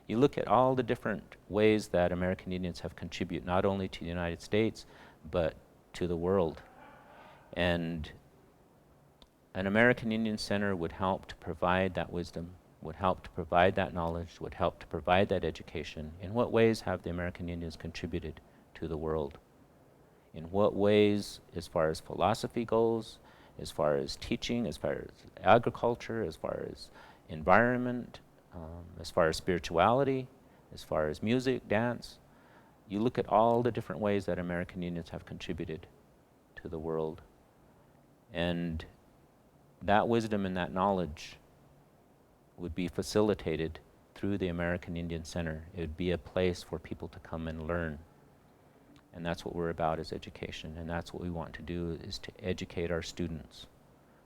You look at all the different ways that American Indians have contributed not only to the United States, but to the world. And an American Indian Center would help to provide that wisdom, would help to provide that knowledge, would help to provide that education. In what ways have the American Indians contributed to the world? In what ways, as far as philosophy goes, as far as teaching, as far as agriculture, as far as environment, as far as spirituality, as far as music, dance? You look at all the different ways that American Indians have contributed to the world. And that wisdom and that knowledge would be facilitated through the American Indian Center. It would be a place for people to come and learn. And that's what we're about, is education. And that's what we want to do, is to educate our students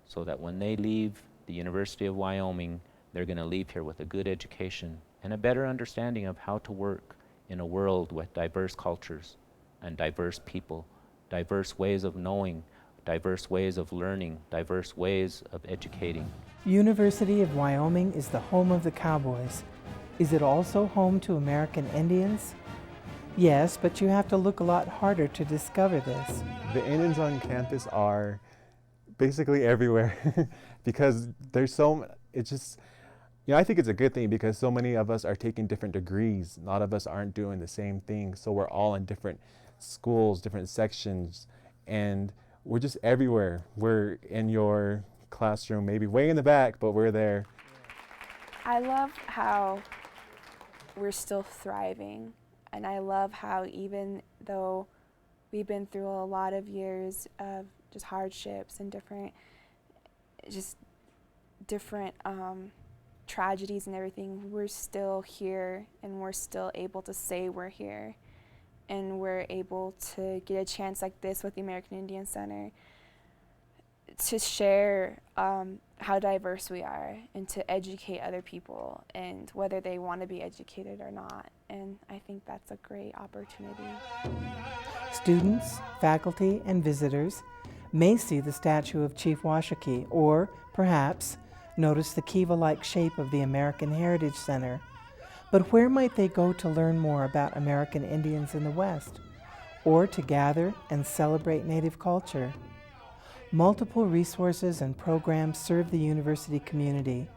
so that when they leave the University of Wyoming, they're going to leave here with a good education and a better understanding of how to work in a world with diverse cultures and diverse people, diverse ways of knowing, diverse ways of learning, diverse ways of educating. University of Wyoming is the home of the cowboys. Is it also home to American Indians? Yes, but you have to look a lot harder to discover this. The Indians on campus are basically everywhere because there's it's just, I think it's a good thing because so many of us are taking different degrees. A lot of us aren't doing the same thing, so we're all in different schools, different sections, and we're just everywhere. We're in your classroom, maybe way in the back, but we're there. I love how we're still thriving. And I love how even though we've been through a lot of years of just hardships and different tragedies and everything, we're still here and we're still able to say we're here. And we're able to get a chance like this with the American Indian Center to share how diverse we are and to educate other people, and whether they want to be educated or not. And I think that's a great opportunity. Students, faculty, and visitors may see the statue of Chief Washakie, or perhaps notice the kiva-like shape of the American Heritage Center. But where might they go to learn more about American Indians in the West, or to gather and celebrate Native culture? Multiple resources and programs serve the university community,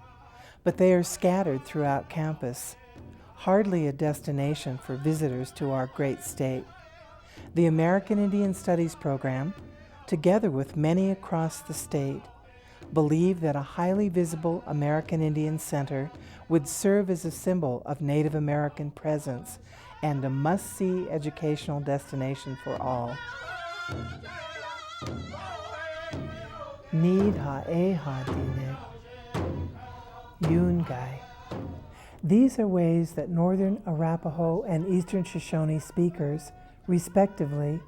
but they are scattered throughout campus, hardly a destination for visitors to our great state. The American Indian Studies program, together with many across the state, believe that a highly visible American Indian Center would serve as a symbol of Native American presence and a must-see educational destination for all. Need ha dine, Yungai. These are ways that Northern Arapaho and Eastern Shoshone speakers, respectively,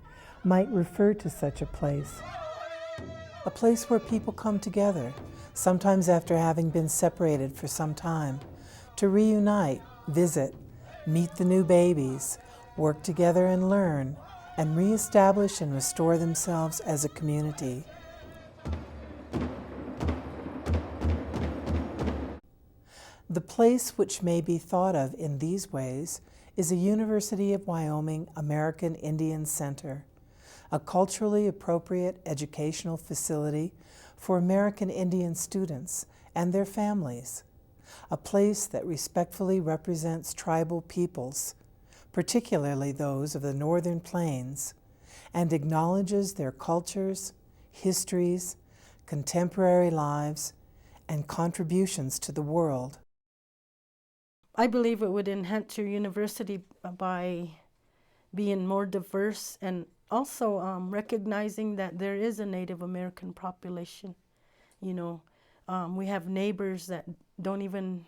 might refer to such a place. A place where people come together, sometimes after having been separated for some time, to reunite, visit, meet the new babies, work together and learn, and reestablish and restore themselves as a community. The place which may be thought of in these ways is a University of Wyoming American Indian Center, a culturally appropriate educational facility for American Indian students and their families, a place that respectfully represents tribal peoples, particularly those of the Northern Plains, and acknowledges their cultures, histories, contemporary lives, and contributions to the world. I believe it would enhance your university by being more diverse and also recognizing that there is a Native American population. We have neighbors that don't even,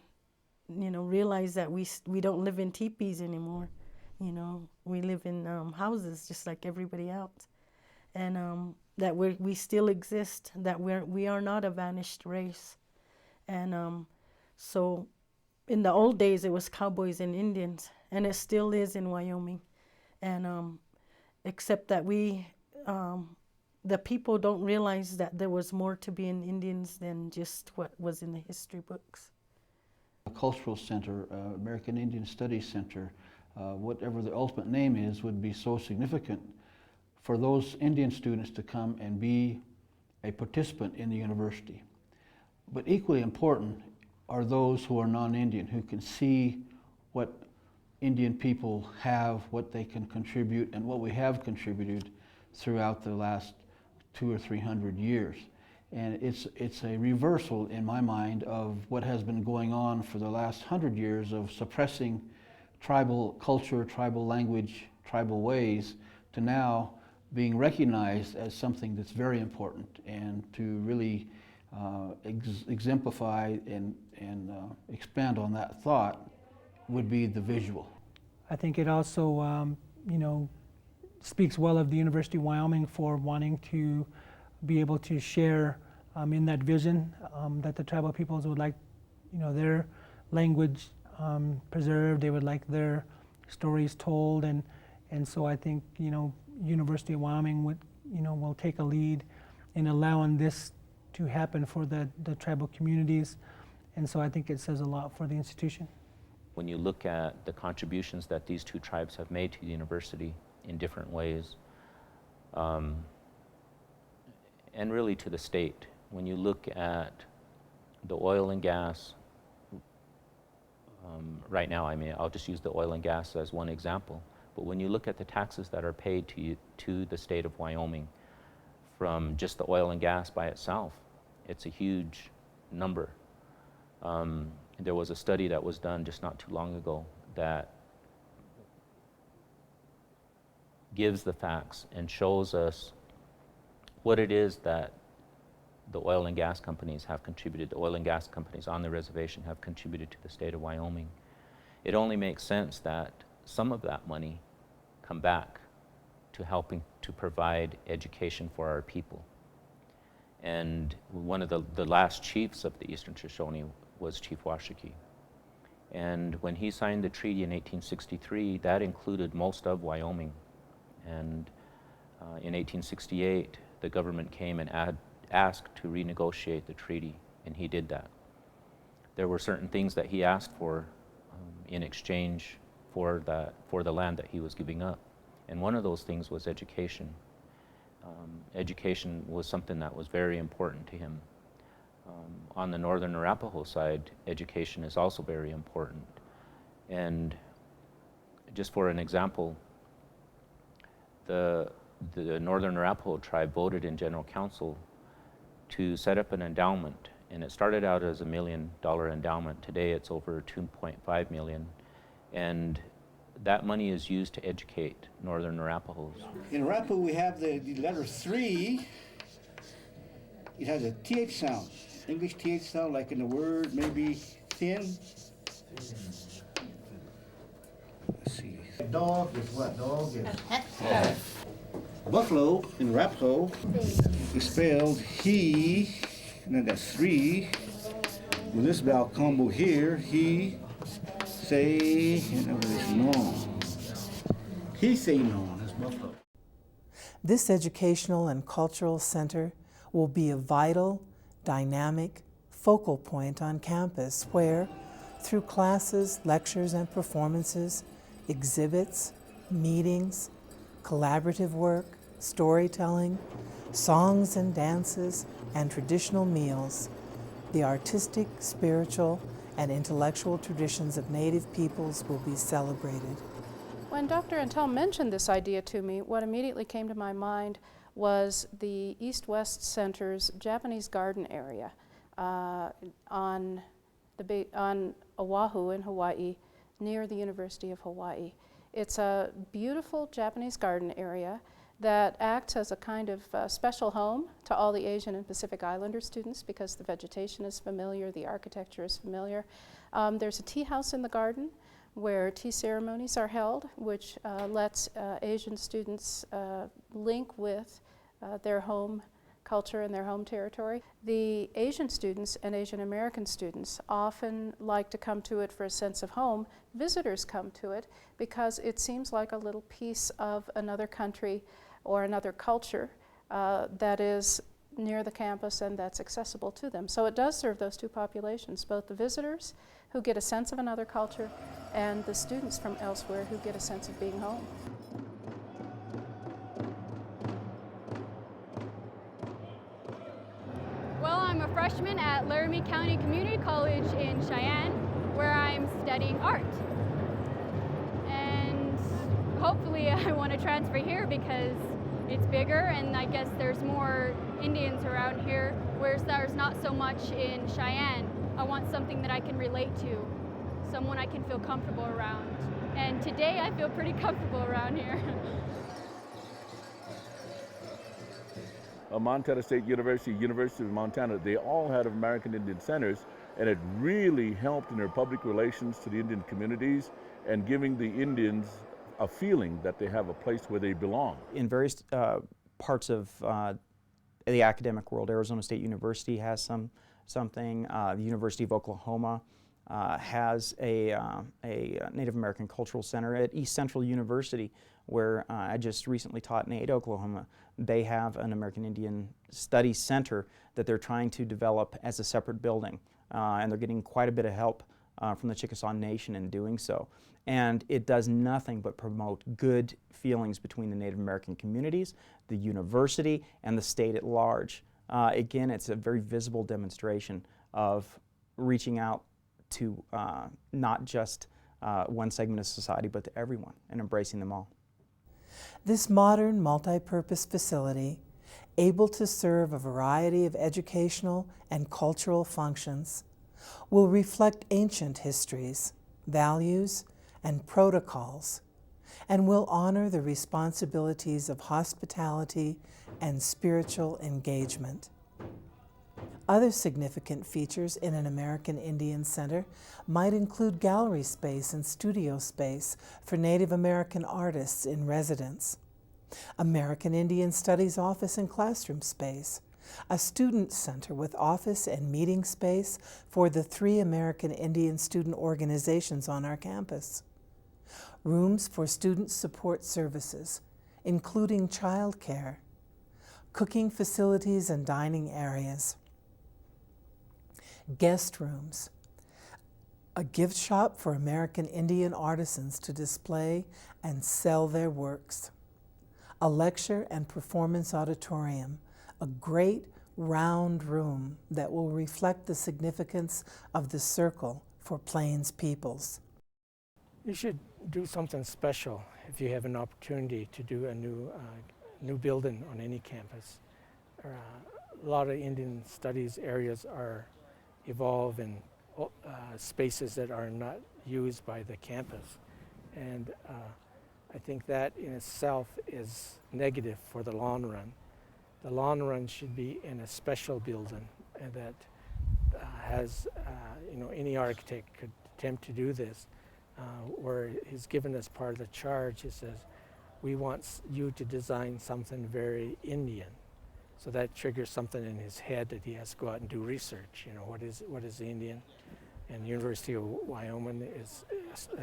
realize that we don't live in teepees anymore. We live in houses just like everybody else, and that we still exist. That we are not a vanished race, and so. In the old days, it was cowboys and Indians, and it still is in Wyoming. And except that the people don't realize that there was more to being Indians than just what was in the history books. A cultural center, American Indian Studies Center, whatever the ultimate name is, would be so significant for those Indian students to come and be a participant in the university. But equally important are those who are non-Indian, who can see what Indian people have, what they can contribute, and what we have contributed throughout the last 200 or 300 years. And it's a reversal, in my mind, of what has been going on for the last 100 years of suppressing tribal culture, tribal language, tribal ways, to now being recognized as something that's very important, and to really exemplify and expand on that thought would be the visual. I think it also, speaks well of the University of Wyoming for wanting to be able to share in that vision that the tribal peoples would like, their language preserved. They would like their stories told, and so I think University of Wyoming would will take a lead in allowing this to happen for the tribal communities, and so I think it says a lot for the institution. When you look at the contributions that these two tribes have made to the university in different ways, and really to the state, when you look at the oil and gas, right now, I'll just use the oil and gas as one example, but when you look at the taxes that are paid to the state of Wyoming from just the oil and gas by itself, it's a huge number. There was a study that was done just not too long ago that gives the facts and shows us what it is that the oil and gas companies have contributed, the oil and gas companies on the reservation have contributed to the state of Wyoming. It only makes sense that some of that money come back to helping to provide education for our people. And one of the last chiefs of the Eastern Shoshone was Chief Washakie. And when he signed the treaty in 1863, that included most of Wyoming. And in 1868, the government came and asked to renegotiate the treaty, and he did that. There were certain things that he asked for in exchange for the land that he was giving up. And one of those things was education. Education was something that was very important to him. On the Northern Arapaho side, education is also very important. And just for an example, the Northern Arapaho tribe voted in General Council to set up an endowment, and it started out as $1 million endowment. Today it's over $2.5 million, and that money is used to educate Northern Arapahoes. In Arapaho we have the letter 3. It has a TH sound, English TH sound, like in the word maybe thin. Let's see. Dog is what? Dog is buffalo in Arapaho is spelled he, and then that's 3. With this vowel combo here, he, say, and over this non. He say non, that's buffalo. This educational and cultural center will be a vital, dynamic, focal point on campus where, through classes, lectures, and performances, exhibits, meetings, collaborative work, storytelling, songs and dances, and traditional meals, the artistic, spiritual, and intellectual traditions of Native peoples will be celebrated. When Dr. Antel mentioned this idea to me, what immediately came to my mind was the East-West Center's Japanese garden area on Oahu in Hawaii, near the University of Hawaii. It's a beautiful Japanese garden area that acts as a kind of special home to all the Asian and Pacific Islander students because the vegetation is familiar, the architecture is familiar. There's a tea house in the garden where tea ceremonies are held, which lets Asian students link with their home culture and their home territory. The Asian students and Asian American students often like to come to it for a sense of home. Visitors come to it because it seems like a little piece of another country or another culture that is near the campus and that's accessible to them. So it does serve those two populations, both the visitors who get a sense of another culture, and the students from elsewhere who get a sense of being home. Well, I'm a freshman at Laramie County Community College in Cheyenne, where I'm studying art. And hopefully I want to transfer here because it's bigger, and I guess there's more Indians around here, whereas there's not so much in Cheyenne. I want something that I can relate to, someone I can feel comfortable around. And today I feel pretty comfortable around here. Montana State University, University of Montana, they all had American Indian centers, and it really helped in their public relations to the Indian communities and giving the Indians a feeling that they have a place where they belong. In various parts of the academic world, Arizona State University has something. The University of Oklahoma has a Native American Cultural Center. At East Central University, where I just recently taught in Ada, Oklahoma, they have an American Indian Studies Center that they're trying to develop as a separate building. And they're getting quite a bit of help from the Chickasaw Nation in doing so. And it does nothing but promote good feelings between the Native American communities, the university, and the state at large. Again, it's a very visible demonstration of reaching out to not just one segment of society, but to everyone, and embracing them all. This modern multi-purpose facility, able to serve a variety of educational and cultural functions, will reflect ancient histories, values, and protocols, and will honor the responsibilities of hospitality and spiritual engagement. Other significant features in an American Indian Center might include gallery space and studio space for Native American artists in residence, American Indian Studies office and classroom space, a student center with office and meeting space for the 3 American Indian student organizations on our campus, rooms for student support services, including childcare, cooking facilities and dining areas, guest rooms, a gift shop for American Indian artisans to display and sell their works, a lecture and performance auditorium, a great round room that will reflect the significance of the circle for Plains peoples. You should do something special if you have an opportunity to do a new building on any campus. A lot of Indian studies areas are evolve in spaces that are not used by the campus, and I think that in itself is negative for the long run. The long run should be in a special building, and that has any architect could attempt to do this, where he's given as part of the charge. He says, we want you to design something very Indian. So that triggers something in his head that he has to go out and do research. What is Indian? And University of Wyoming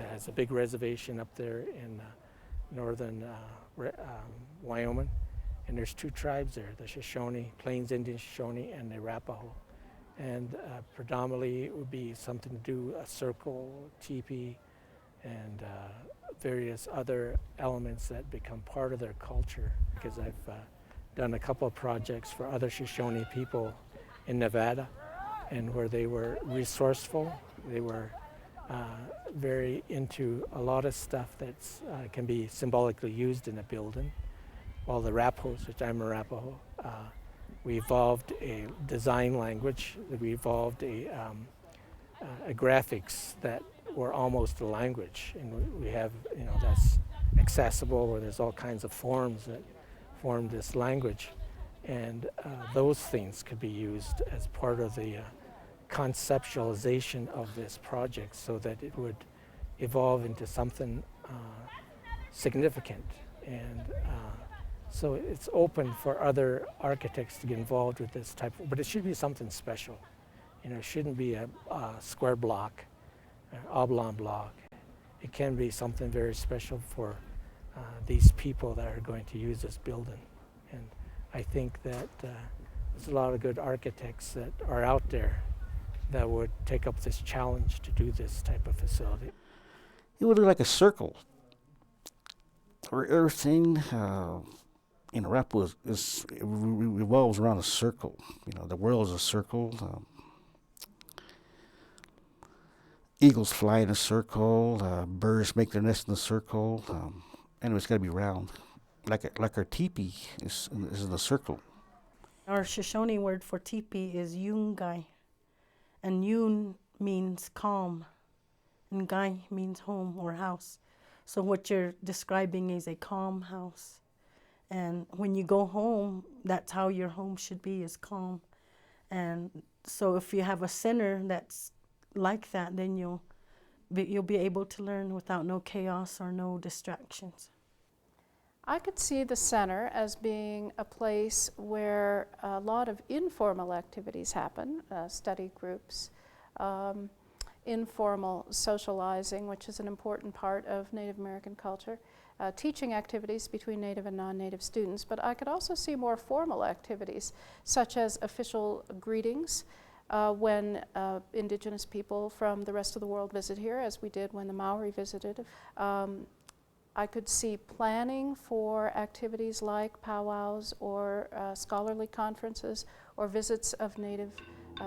has a big reservation up there in northern Wyoming, and there's 2 tribes there: the Shoshone, Plains Indian Shoshone, and the Arapaho. And predominantly it would be something to do a circle, teepee, and various other elements that become part of their culture. Because I've done a couple of projects for other Shoshone people in Nevada, and where they were resourceful. They were very into a lot of stuff that can be symbolically used in a building. While the Arapahos, which I'm Arapaho, we evolved a design language. We evolved a graphics that were almost a language, and we have that's accessible, where there's all kinds of forms that form this language, and those things could be used as part of the conceptualization of this project, so that it would evolve into something significant. And so it's open for other architects to get involved with this type of, but it should be something special. It shouldn't be a square block, an oblong block. It can be something very special for these people that are going to use this building. And I think that there's a lot of good architects that are out there that would take up this challenge to do this type of facility? It would look like a circle, where everything in Arapahoe revolves around a circle. You know, the world is a circle. Eagles fly in a circle. Birds make their nest in a circle. Anyway, it's got to be round, like our teepee is in a circle. Our Shoshone word for teepee is yungai, and yun means calm, and gai means home or house. So what you're describing is a calm house. And when you go home, that's how your home should be, is calm. And so if you have a center that's like that, then you'll be able to learn without no chaos or no distractions. I could see the center as being a place where a lot of informal activities happen, study groups, informal socializing, which is an important part of Native American culture, teaching activities between Native and non-Native students. But I could also see more formal activities, such as official greetings when indigenous people from the rest of the world visit here, as we did when the Maori visited. I could see planning for activities like powwows or scholarly conferences or visits of Native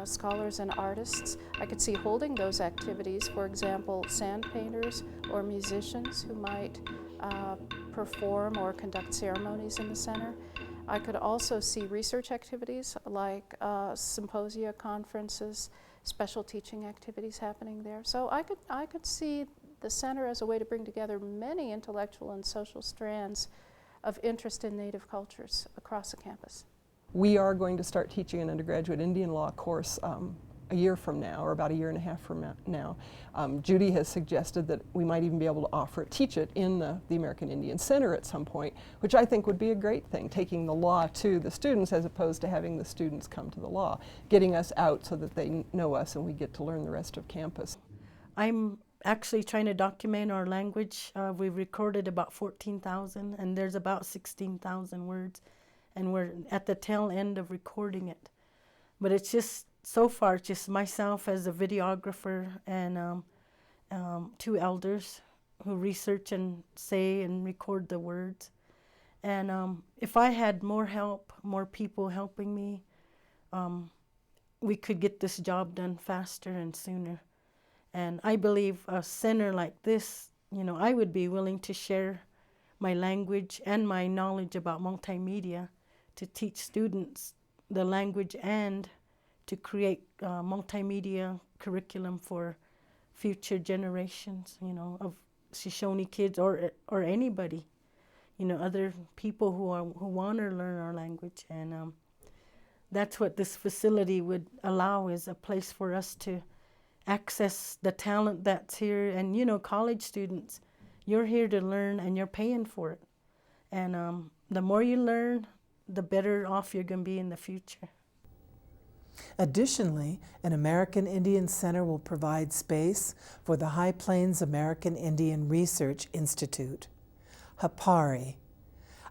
scholars and artists. I could see holding those activities, for example, sand painters or musicians who might perform or conduct ceremonies in the center. I could also see research activities like symposia, conferences, special teaching activities happening there. So I could see the center as a way to bring together many intellectual and social strands of interest in Native cultures across the campus. We are going to start teaching an undergraduate Indian law course a year from now, or about a year and a half from now. Judy has suggested that we might even be able to teach it in the American Indian Center at some point, which I think would be a great thing, taking the law to the students as opposed to having the students come to the law, getting us out so that they know us and we get to learn the rest of campus. I'm actually trying to document our language. We've recorded about 14,000, and there's about 16,000 words, and we're at the tail end of recording it. But it's just, so far, it's just myself as a videographer and 2 elders who research and say and record the words. And if I had more help, more people helping me, we could get this job done faster and sooner. And I believe a center like this, you know, I would be willing to share my language and my knowledge about multimedia to teach students the language and to create multimedia curriculum for future generations, you know, of Shoshone kids or anybody, you know, other people who want to learn our language. And that's what this facility would allow, is a place for us to access the talent that's here. And, you know, college students, you're here to learn and you're paying for it. And the more you learn, the better off you're going to be in the future. Additionally, an American Indian Center will provide space for the High Plains American Indian Research Institute, HPAIRI,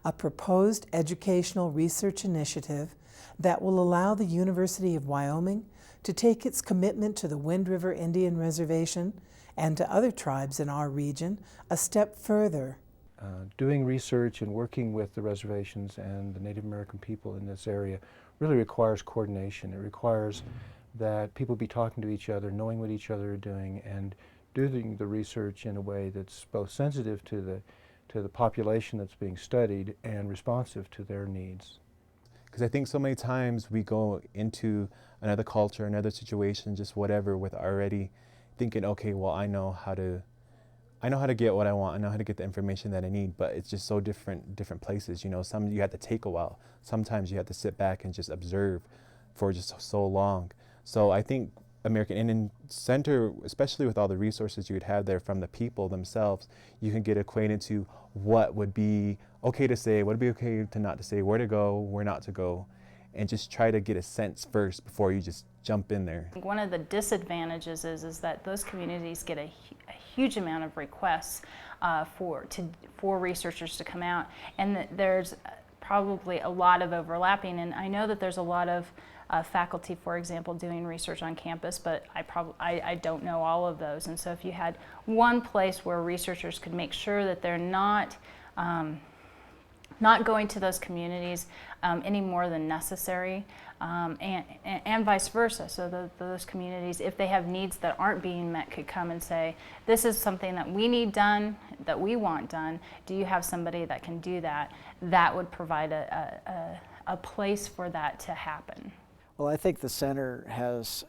a proposed educational research initiative that will allow the University of Wyoming to take its commitment to the Wind River Indian Reservation and to other tribes in our region a step further. Doing research and working with the reservations and the Native American people in this area really requires coordination. It requires that people be talking to each other, knowing what each other are doing, and doing the research in a way that's both sensitive to the population that's being studied and responsive to their needs. Because I think so many times we go into another culture, another situation, just whatever, with already thinking, okay, well, I know how to get what I want. I know how to get the information that I need, but it's just so different places. You know, some you have to take a while. Sometimes you have to sit back and just observe for just so long. So I think American Indian Center, especially with all the resources you would have there from the people themselves, you can get acquainted to what would be okay to say, what would be okay to not to say, where to go, where not to go, and just try to get a sense first before you just jump in there. One of the disadvantages is that those communities get a huge amount of requests for researchers to come out, and there's probably a lot of overlapping. And I know that there's a lot of faculty, for example, doing research on campus, but I don't know all of those. And so if you had one place where researchers could make sure that they're not going to those communities any more than necessary, and vice versa. So those communities, if they have needs that aren't being met, could come and say, this is something that we need done, that we want done. Do you have somebody that can do that? That would provide a place for that to happen. Well, I think the center has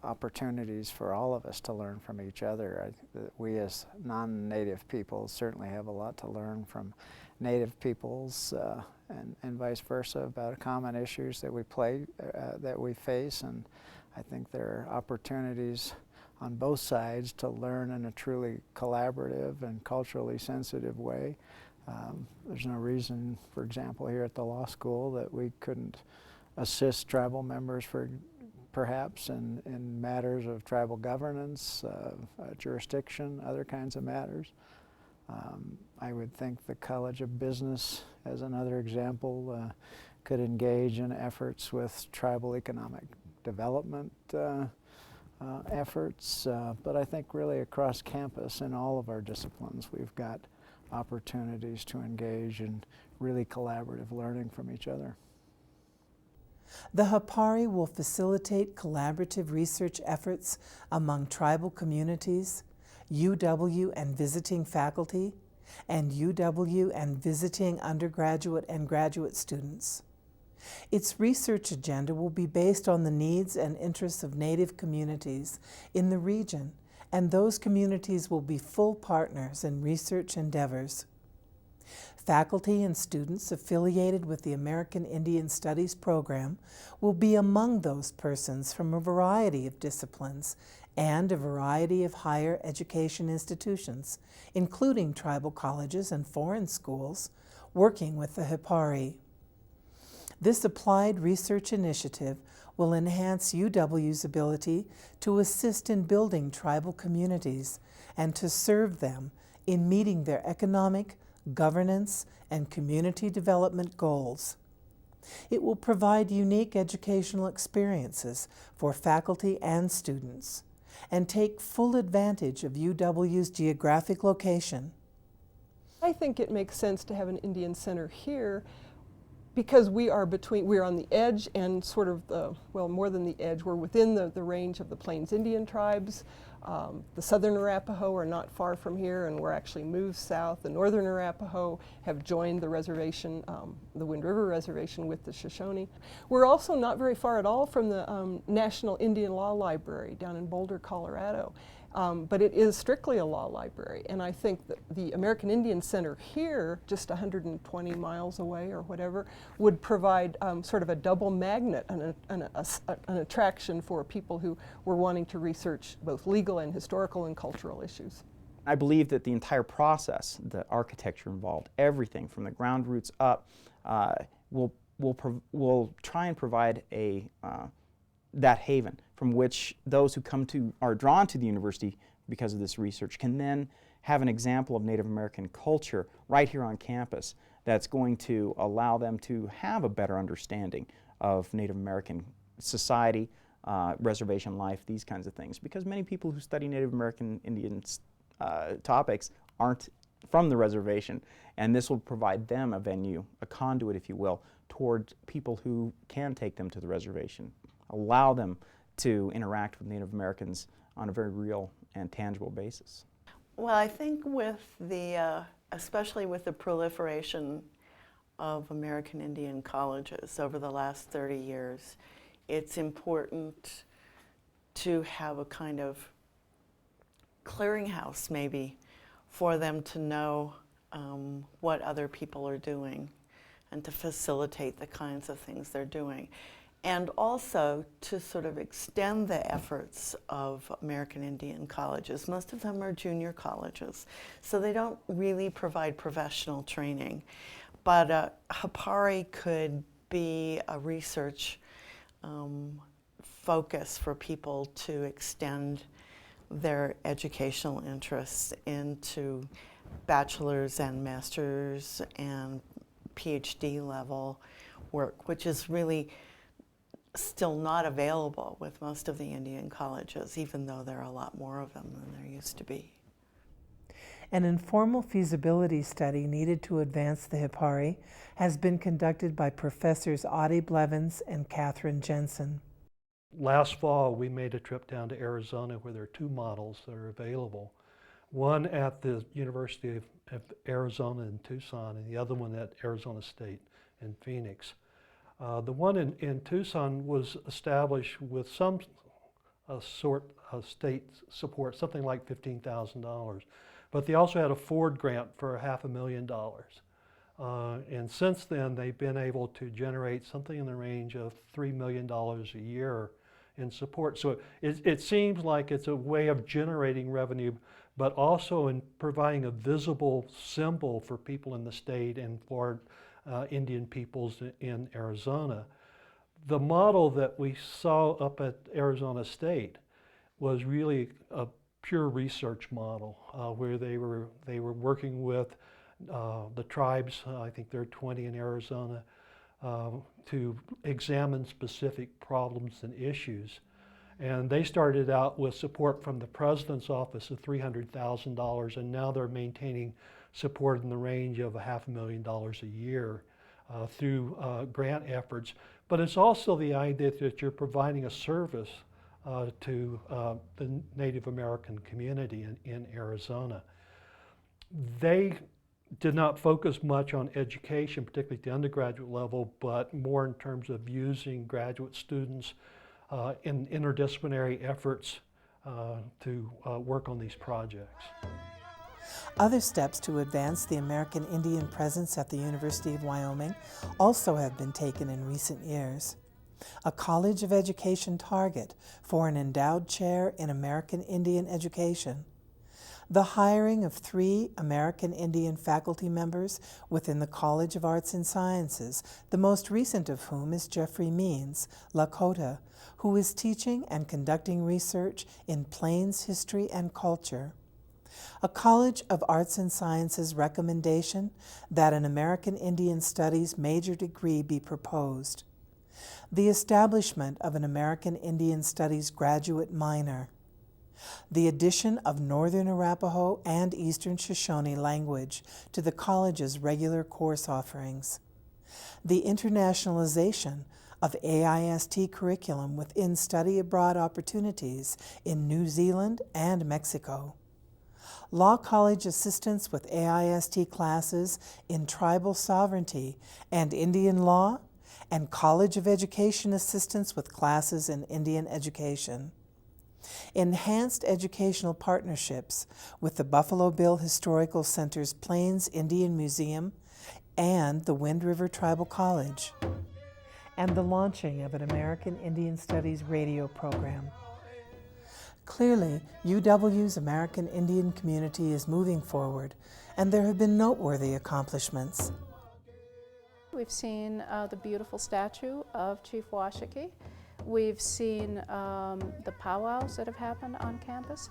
opportunities for all of us to learn from each other. We as non-native people certainly have a lot to learn from native peoples and vice versa about common issues that we face, and I think there are opportunities on both sides to learn in a truly collaborative and culturally sensitive way. There's no reason, for example, here at the law school that we couldn't assist tribal members perhaps in matters of tribal governance, jurisdiction, other kinds of matters. I would think the College of Business, as another example, could engage in efforts with tribal economic development efforts, but I think really across campus in all of our disciplines we've got opportunities to engage in really collaborative learning from each other. The HPAIRI will facilitate collaborative research efforts among tribal communities, UW and visiting faculty, and UW and visiting undergraduate and graduate students. Its research agenda will be based on the needs and interests of Native communities in the region, and those communities will be full partners in research endeavors. Faculty and students affiliated with the American Indian Studies program will be among those persons from a variety of disciplines and a variety of higher education institutions, including tribal colleges and foreign schools, working with the HPAIRI. This applied research initiative will enhance UW's ability to assist in building tribal communities and to serve them in meeting their economic, governance, and community development goals. It will provide unique educational experiences for faculty and students and take full advantage of UW's geographic location. I think it makes sense to have an Indian Center here because we're on the edge and sort of well, more than the edge, we're within the range of the Plains Indian tribes. The Southern Arapaho are not far from here, and we're actually moved south. The Northern Arapaho have joined the reservation, the Wind River Reservation, with the Shoshone. We're also not very far at all from the National Indian Law Library down in Boulder, Colorado. But it is strictly a law library, and I think that the American Indian Center here, just 120 miles away or whatever, would provide sort of a double magnet and an attraction for people who were wanting to research both legal and historical and cultural issues. I believe that the entire process, the architecture involved, everything from the ground roots up, will try and provide that haven from which those who are drawn to the university because of this research can then have an example of Native American culture right here on campus that's going to allow them to have a better understanding of Native American society, reservation life, these kinds of things. Because many people who study Native American Indian topics aren't from the reservation, and this will provide them a venue, a conduit, if you will, toward people who can take them to the reservation, allow them to interact with Native Americans on a very real and tangible basis. Well, I think with especially with the proliferation of American Indian colleges over the last 30 years, it's important to have a kind of clearinghouse maybe for them to know what other people are doing and to facilitate the kinds of things they're doing. And also to sort of extend the efforts of American Indian colleges. Most of them are junior colleges, so they don't really provide professional training. But HPAIRI could be a research focus for people to extend their educational interests into bachelor's and master's and PhD level work, which is really still not available with most of the Indian colleges, even though there are a lot more of them than there used to be. An informal feasibility study needed to advance the HPAIRI has been conducted by Professors Audie Blevins and Catherine Jensen. Last fall, we made a trip down to Arizona where there are two models that are available. One at the University of Arizona in Tucson and the other one at Arizona State in Phoenix. The one in Tucson was established with some sort of state support, something like $15,000. But they also had a Ford grant for $500,000. And since then, they've been able to generate something in the range of $3 million a year in support. So it seems like it's a way of generating revenue, but also in providing a visible symbol for people in the state and for Indian peoples in Arizona. The model that we saw up at Arizona State was really a pure research model where they were working with the tribes, I think there are 20 in Arizona, to examine specific problems and issues. And they started out with support from the President's office of $300,000, and now they're maintaining support in the range of $500,000 a year through grant efforts. But it's also the idea that you're providing a service to the Native American community in Arizona. They did not focus much on education, particularly at the undergraduate level, but more in terms of using graduate students in interdisciplinary efforts to work on these projects. Other steps to advance the American Indian presence at the University of Wyoming also have been taken in recent years. A College of Education target for an endowed chair in American Indian education, the hiring of 3 American Indian faculty members within the College of Arts and Sciences, the most recent of whom is Jeffrey Means, Lakota, who is teaching and conducting research in Plains history and culture. A College of Arts and Sciences recommendation that an American Indian Studies major degree be proposed. The establishment of an American Indian Studies graduate minor. The addition of Northern Arapaho and Eastern Shoshone language to the college's regular course offerings. The internationalization of AIST curriculum within study abroad opportunities in New Zealand and Mexico. Law College assistance with AIST classes in tribal sovereignty and Indian law, and College of Education assistance with classes in Indian education. Enhanced educational partnerships with the Buffalo Bill Historical Center's Plains Indian Museum and the Wind River Tribal College. And the launching of an American Indian Studies radio program. Clearly, UW's American Indian community is moving forward, and there have been noteworthy accomplishments. We've seen the beautiful statue of Chief Washakie. We've seen the powwows that have happened on campus,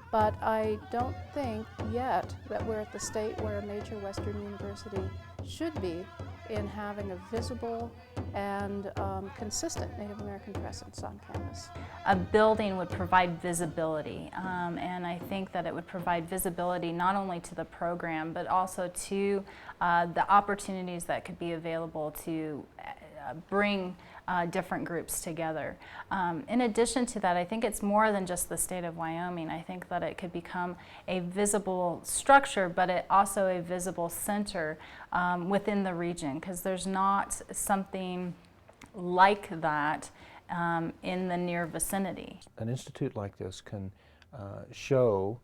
but I don't think yet that we're at the state where a major Western university should be in having a visible and consistent Native American presence on campus. A building would provide visibility, and I think that it would provide visibility not only to the program, but also to the opportunities that could be available to bring different groups together. In addition to that, I think it's more than just the state of Wyoming. I think that it could become a visible structure, but it also a visible center within the region, because there's not something like that in the near vicinity. An institute like this can show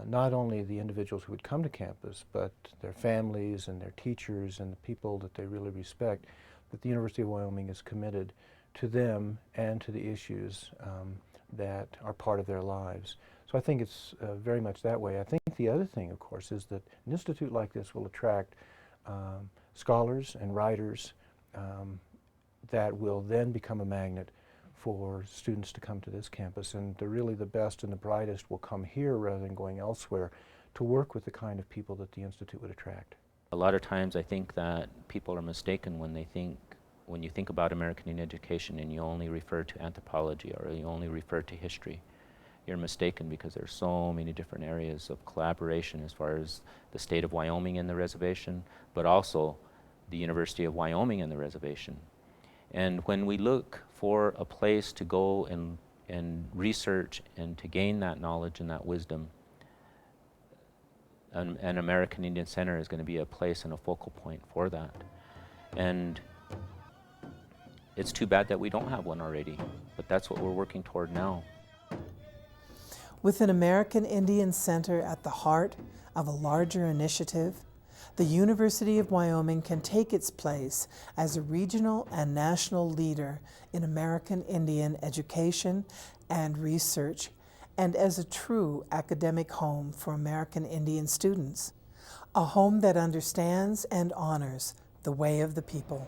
not only the individuals who would come to campus, but their families and their teachers and the people that they really respect, that the University of Wyoming is committed to them and to the issues that are part of their lives. So I think it's very much that way. I think the other thing, of course, is that an institute like this will attract scholars and writers that will then become a magnet for students to come to this campus, and really the best and the brightest will come here rather than going elsewhere to work with the kind of people that the institute would attract. A lot of times I think that people are mistaken when they think when you think about American Indian education and you only refer to anthropology or you only refer to history, you're mistaken, because there's so many different areas of collaboration as far as the state of Wyoming and the reservation, but also the University of Wyoming and the reservation. And when we look for a place to go and research and to gain that knowledge and that wisdom, an American Indian Center is going to be a place and a focal point for that. And it's too bad that we don't have one already, but that's what we're working toward now. With an American Indian Center at the heart of a larger initiative, the University of Wyoming can take its place as a regional and national leader in American Indian education and research, and as a true academic home for American Indian students, a home that understands and honors the way of the people.